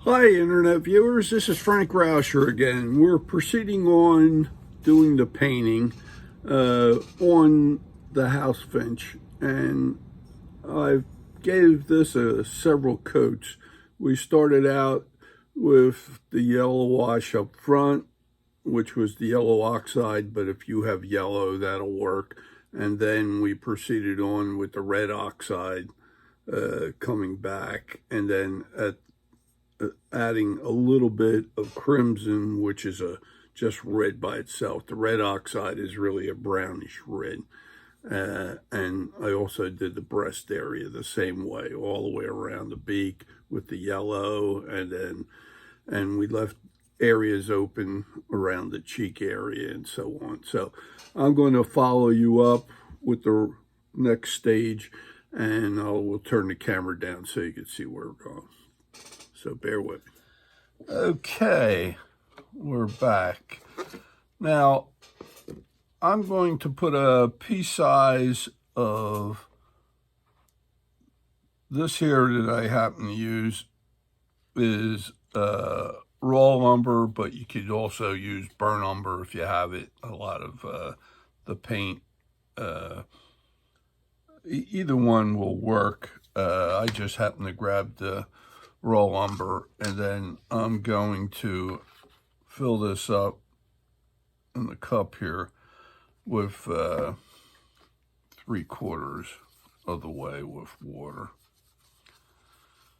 Hi, Internet viewers. This is Frank Rauscher again. We're proceeding on doing the painting on the house finch, and I gave this several coats. We started out with the yellow wash up front, which was the yellow oxide, but if you have yellow, that'll work. And then we proceeded on with the red oxide coming back, and then adding a little bit of crimson, which is just red by itself. The red oxide is really a brownish red. And I also did the breast area the same way, all the way around the beak with the yellow, and we left areas open around the cheek area and so on. So I'm going to follow you up with the next stage, and I will turn the camera down so you can see where we're going. So bear with me. Okay, we're back. Now, I'm going to put a pea size of this here that I happen to use is raw lumber, but you could also use burnt umber if you have it. A lot of the paint, either one will work. I just happen to grab the raw lumber, and then I'm going to fill this up in the cup here with 3/4 of the way with water.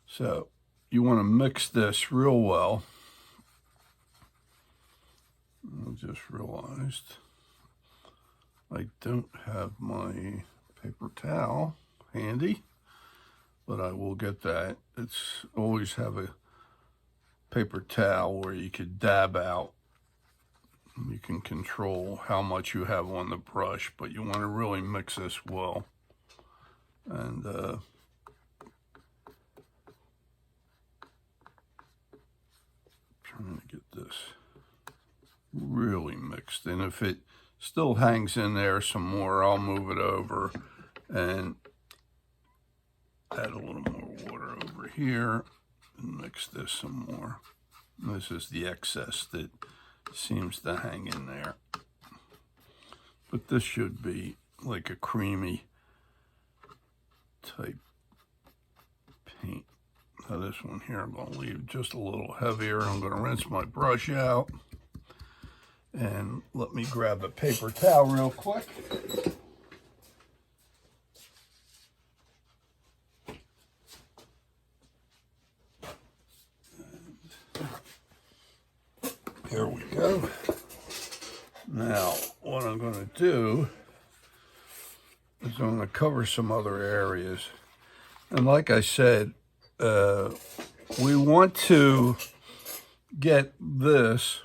So you want to mix this real well. I just realized I don't have my paper towel handy, but I will get that. It's always have a paper towel where you could dab out. You can control how much you have on the brush, but you want to really mix this well. And trying to get this really mixed. And if it still hangs in there some more, I'll move it over and add a little more water over here and mix this some more. This is the excess that seems to hang in there. But this should be like a creamy type paint. Now this one here I'm going to leave just a little heavier. I'm going to rinse my brush out. And let me grab a paper towel real quick. Here we go. Now, what I'm going to do is I'm going to cover some other areas. And like I said, we want to get this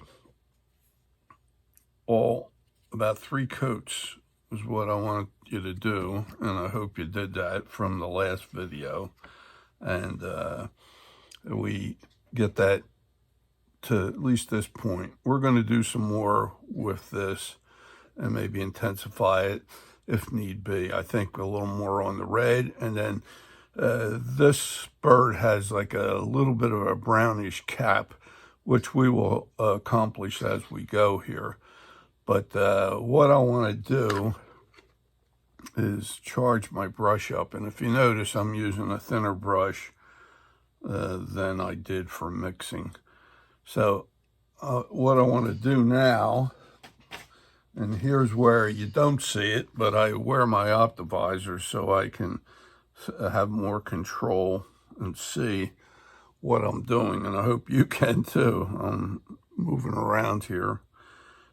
all about 3 coats is what I want you to do. And I hope you did that from the last video. And we get that to at least this point. We're going to do some more with this and maybe intensify it if need be. I think a little more on the red, and then this bird has like a little bit of a brownish cap, which we will accomplish as we go here. But what I want to do is charge my brush up, and if you notice, I'm using a thinner brush than I did for mixing. So what I want to do now, and here's where you don't see it, but I wear my optivisor so I can have more control and see what I'm doing, and I hope you can too. I'm moving around here.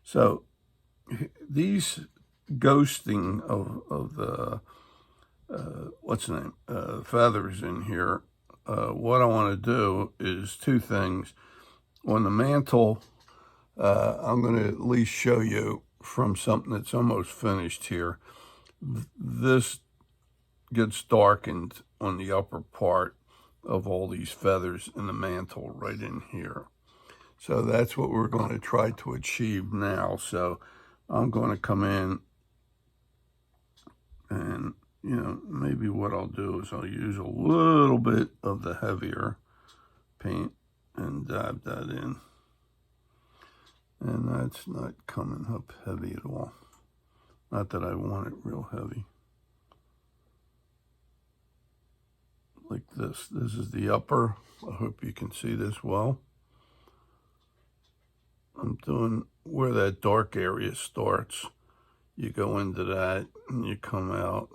So these ghosting of the feathers in here, what I want to do is 2 things. On the mantle, I'm going to at least show you from something that's almost finished here. This gets darkened on the upper part of all these feathers in the mantle right in here. So that's what we're going to try to achieve now. So I'm going to come in and, maybe what I'll do is I'll use a little bit of the heavier paint and dab that in. And that's not coming up heavy at all. Not that I want it real heavy. Like this. This is the upper. I hope you can see this well. I'm doing where that dark area starts. You go into that and you come out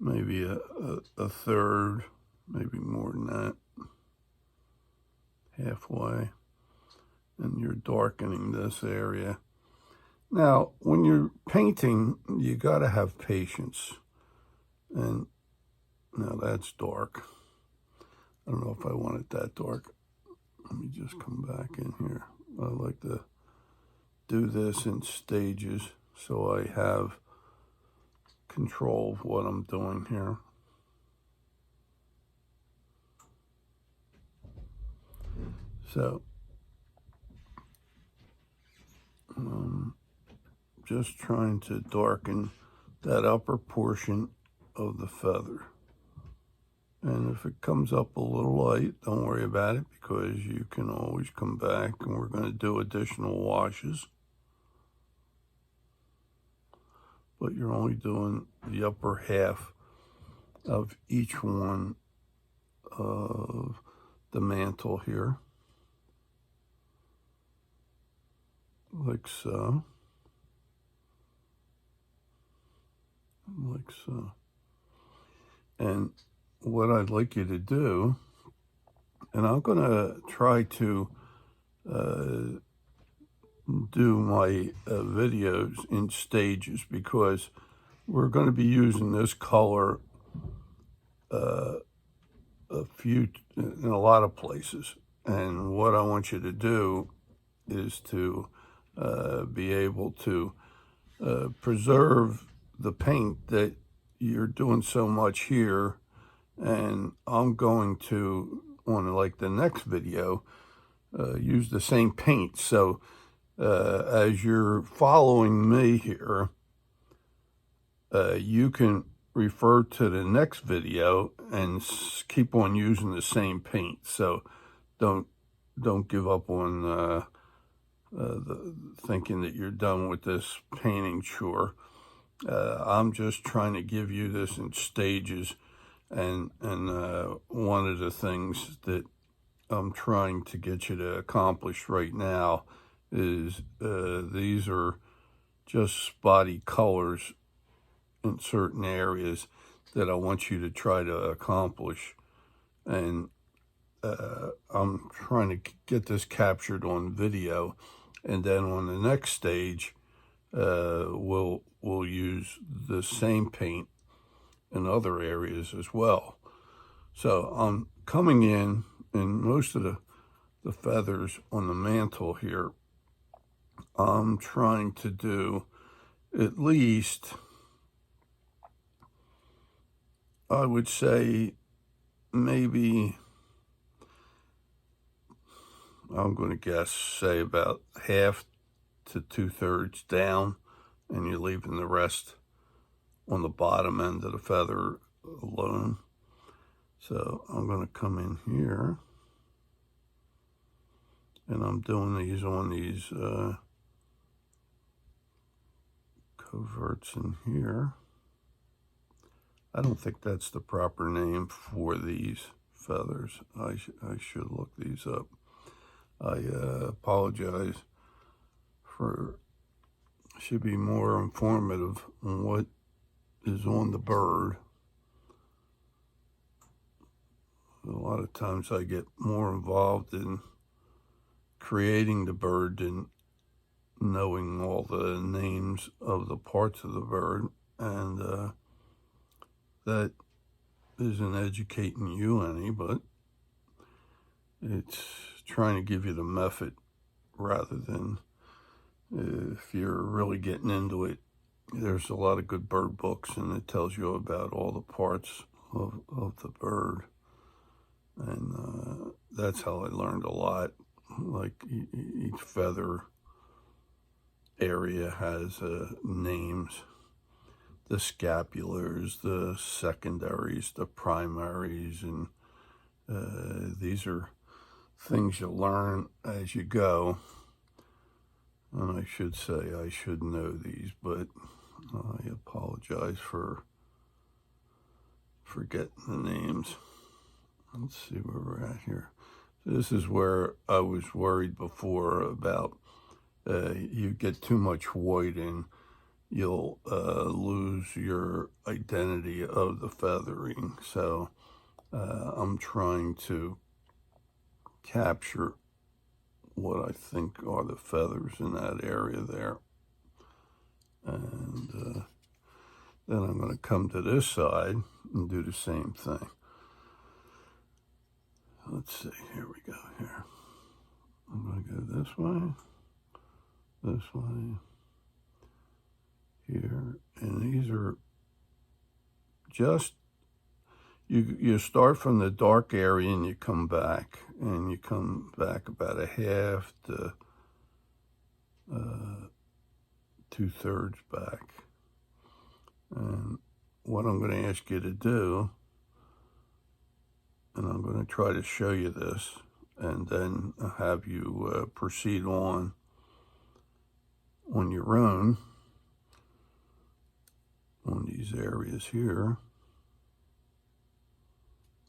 maybe a third, maybe more than that, halfway. And you're darkening this area. Now, when you're painting, you got to have patience. And now that's dark. I don't know if I want it that dark. Let me just come back in here. I like to do this in stages so I have control of what I'm doing here. So, just trying to darken that upper portion of the feather. And if it comes up a little light, don't worry about it, because you can always come back, and we're going to do additional washes. But you're only doing the upper half of each one of the mantle here, like so, like so. And what I'd like you to do, and I'm going to try to do my videos in stages, because we're going to be using this color in a lot of places. And what I want you to do is to be able to preserve the paint that you're doing so much here. And I'm going to, on like the next video, use the same paint. So as you're following me here, you can refer to the next video and keep on using the same paint. So don't give up on the thinking that you're done with this painting chore. I'm just trying to give you this in stages, and one of the things that I'm trying to get you to accomplish right now is these are just spotty colors in certain areas that I want you to try to accomplish. And I'm trying to get this captured on video, and then on the next stage, we'll use the same paint in other areas as well. So I'm coming in most of the feathers on the mantle here. I'm trying to do at least, I would say, maybe, I'm going to guess, say about half to 2/3 down, and you're leaving the rest on the bottom end of the feather alone. So I'm going to come in here, and I'm doing these on these coverts in here. I don't think that's the proper name for these feathers. I should look these up. I apologize for, should be more informative on what is on the bird. A lot of times I get more involved in creating the bird than knowing all the names of the parts of the bird, and that isn't educating you any, but it's trying to give you the method rather than, if you're really getting into it, there's a lot of good bird books, and it tells you about all the parts of the bird. And that's how I learned a lot. Like each feather area has names. The scapulars, the secondaries, the primaries, and These are things you learn as you go. And I should say I should know these, but I apologize for forgetting the names. Let's see where we're at here. This is where I was worried before about you get too much white and you'll lose your identity of the feathering. So I'm trying to capture what I think are the feathers in that area there. And then I'm going to come to this side and do the same thing. Let's see, here we go here. I'm going to go this way, here. And these are just, you start from the dark area and you come back. And you come back about a half to 2/3 back. And what I'm going to ask you to do, and I'm going to try to show you this, and then have you proceed on your own on these areas here.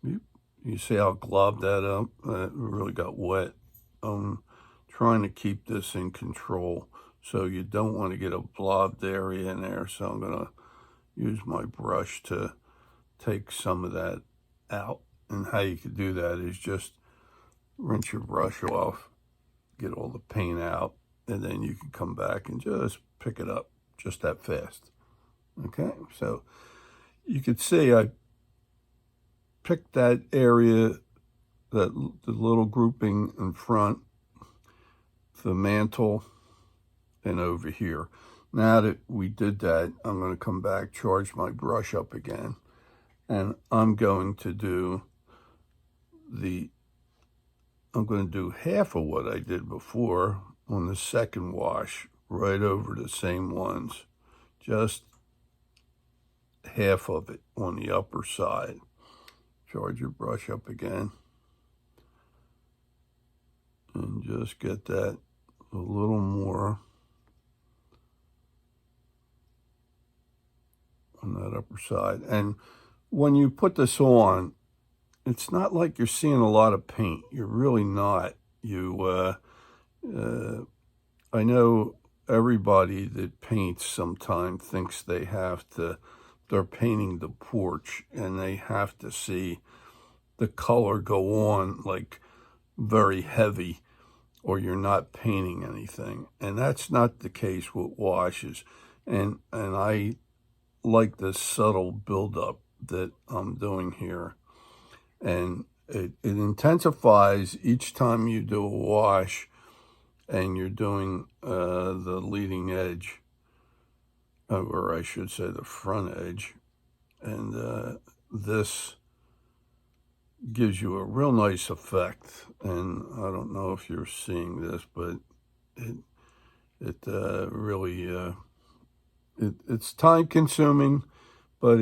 You see how I globbed that up? It really got wet. I'm trying to keep this in control, so you don't want to get a blobbed area in there. So I'm going to use my brush to take some of that out. And how you can do that is just rinse your brush off, get all the paint out, and then you can come back and just pick it up just that fast. Okay, so you could see I picked that area, the little grouping in front, the mantle, and over here. Now that we did that, I'm going to come back, charge my brush up again, and I'm going to do half of what I did before on the second wash, right over the same ones, just half of it on the upper side. Charge your brush up again and just get that a little more on that upper side. And when you put this on, it's not like you're seeing a lot of paint. You're really not. I know everybody that paints sometimes thinks they're painting the porch and they have to see the color go on like very heavy, or you're not painting anything. And that's not the case with washes. And I like the subtle buildup that I'm doing here. And it intensifies each time you do a wash and you're doing the leading edge, or I should say the front edge. And this gives you a real nice effect. And I don't know if you're seeing this, but it really, it's time consuming, but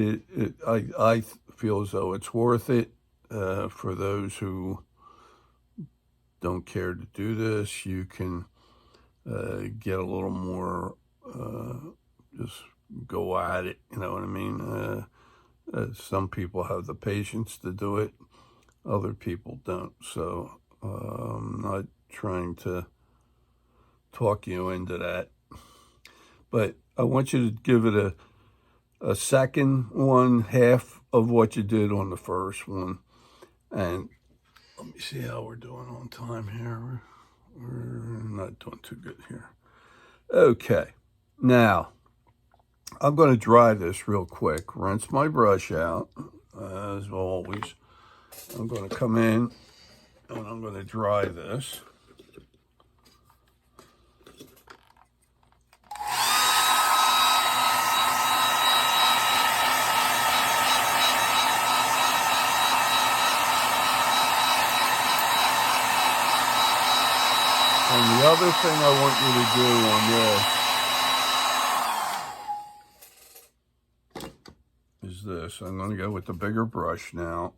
I feel as though it's worth it for those who don't care to do this. You can get a little more, just go at it, you know what I mean? Some people have the patience to do it, other people don't. So I'm not trying to talk you into that, but I want you to give it a second one, half of what you did on the first one. And let me see how we're doing on time here. We're not doing too good here. Okay, now I'm going to dry this real quick. Rinse my brush out, as always. I'm going to come in and I'm going to dry this. And the other thing I want you to do on this is this. I'm going to go with the bigger brush now.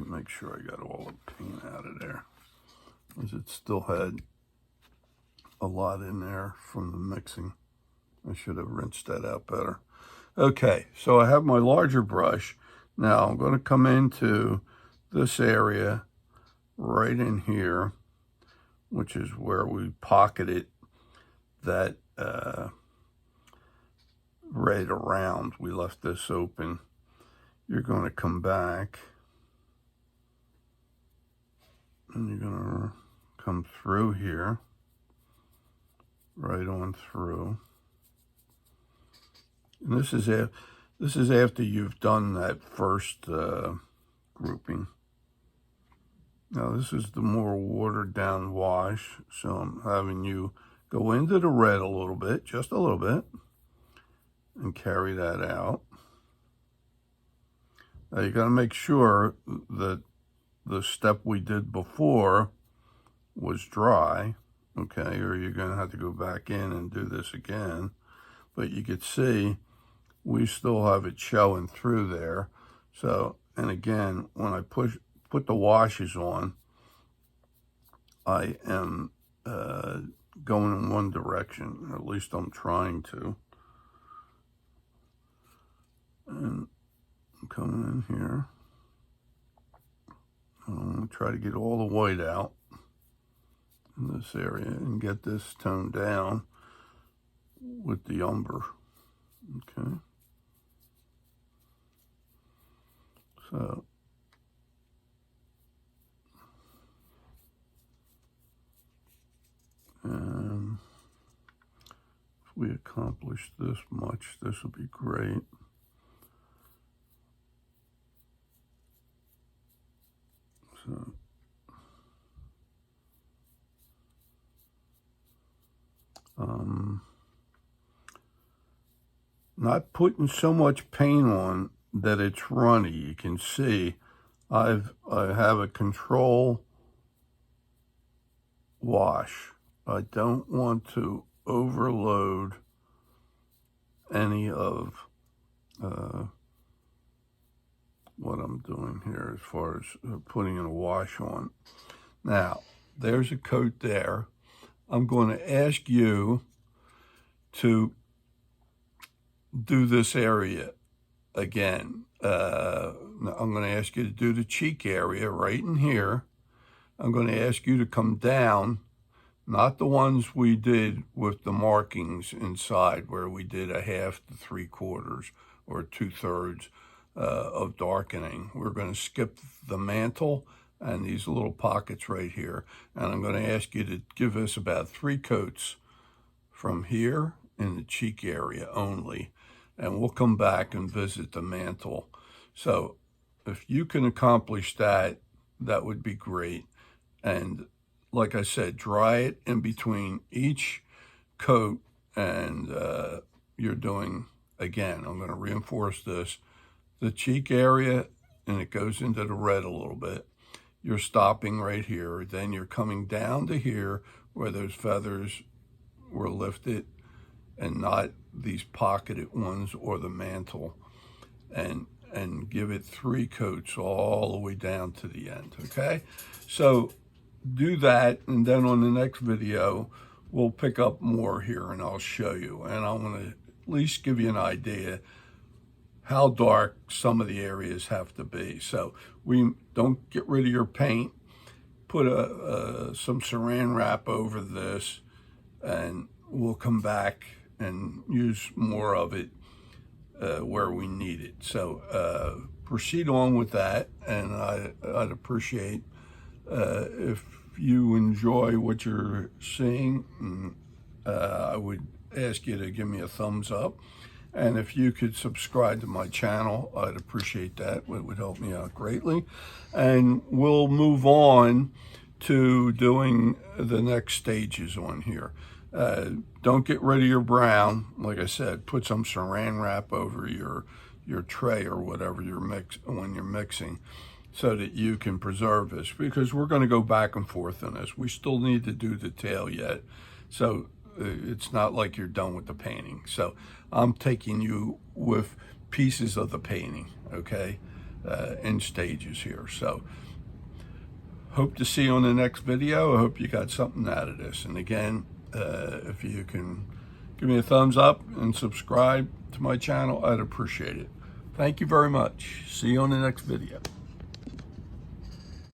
make sure I got all the paint out of there, because it still had a lot in there from the mixing. I should have rinsed that out better. Okay, so I have my larger brush. Now I'm going to come into this area right in here, which is where we pocketed that right around. We left this open. You're going to come back and you're going to come through here, right on through. And this is after you've done that first grouping. Now this is the more watered down wash, so I'm having you go into the red a little bit, just a little bit, and carry that out. Now you got to make sure that the step we did before was dry, okay, or you're going to have to go back in and do this again. But you could see we still have it showing through there. So, and again, when I put the washes on, I am going in one direction, or at least I'm trying to. And I'm coming in here. I'm going to try to get all the white out in this area and get this toned down with the umber. Okay. So if we accomplish this much, this will be great. So not putting so much paint on that it's runny. You can see I have a control wash. I don't want to overload any of what I'm doing here as far as putting in a wash on. Now, there's a coat there. I'm going to ask you to do this area again. I'm going to ask you to do the cheek area right in here. I'm going to ask you to come down, not the ones we did with the markings inside where we did a 1/2 to 3/4 or 2/3 of darkening. We're going to skip the mantle and these little pockets right here. And I'm going to ask you to give us about 3 coats from here in the cheek area only. And we'll come back and visit the mantle. So if you can accomplish that, that would be great. And like I said, dry it in between each coat, and you're doing, again, I'm going to reinforce this, the cheek area, and it goes into the red a little bit. You're stopping right here. Then you're coming down to here where those feathers were lifted and not these pocketed ones or the mantle, and give it 3 coats all the way down to the end, okay? So do that, and then on the next video, we'll pick up more here and I'll show you. And I want to at least give you an idea how dark some of the areas have to be. So we don't get rid of your paint. Put some saran wrap over this, and we'll come back and use more of it where we need it. So proceed on with that, and I'd appreciate if you enjoy what you're seeing. I would ask you to give me a thumbs up, and if you could subscribe to my channel, I'd appreciate that. It would help me out greatly. And we'll move on to doing the next stages on here. Don't get rid of your brown. Like I said, put some saran wrap over your tray or whatever when you're mixing, so that you can preserve this, because we're going to go back and forth on this. We still need to do the tail yet, so it's not like you're done with the painting. So I'm taking you with pieces of the painting, okay? in stages here. So hope to see you on the next video. I hope you got something out of this. And again, if you can give me a thumbs up and subscribe to my channel, I'd appreciate it. Thank you very much. See you on the next video.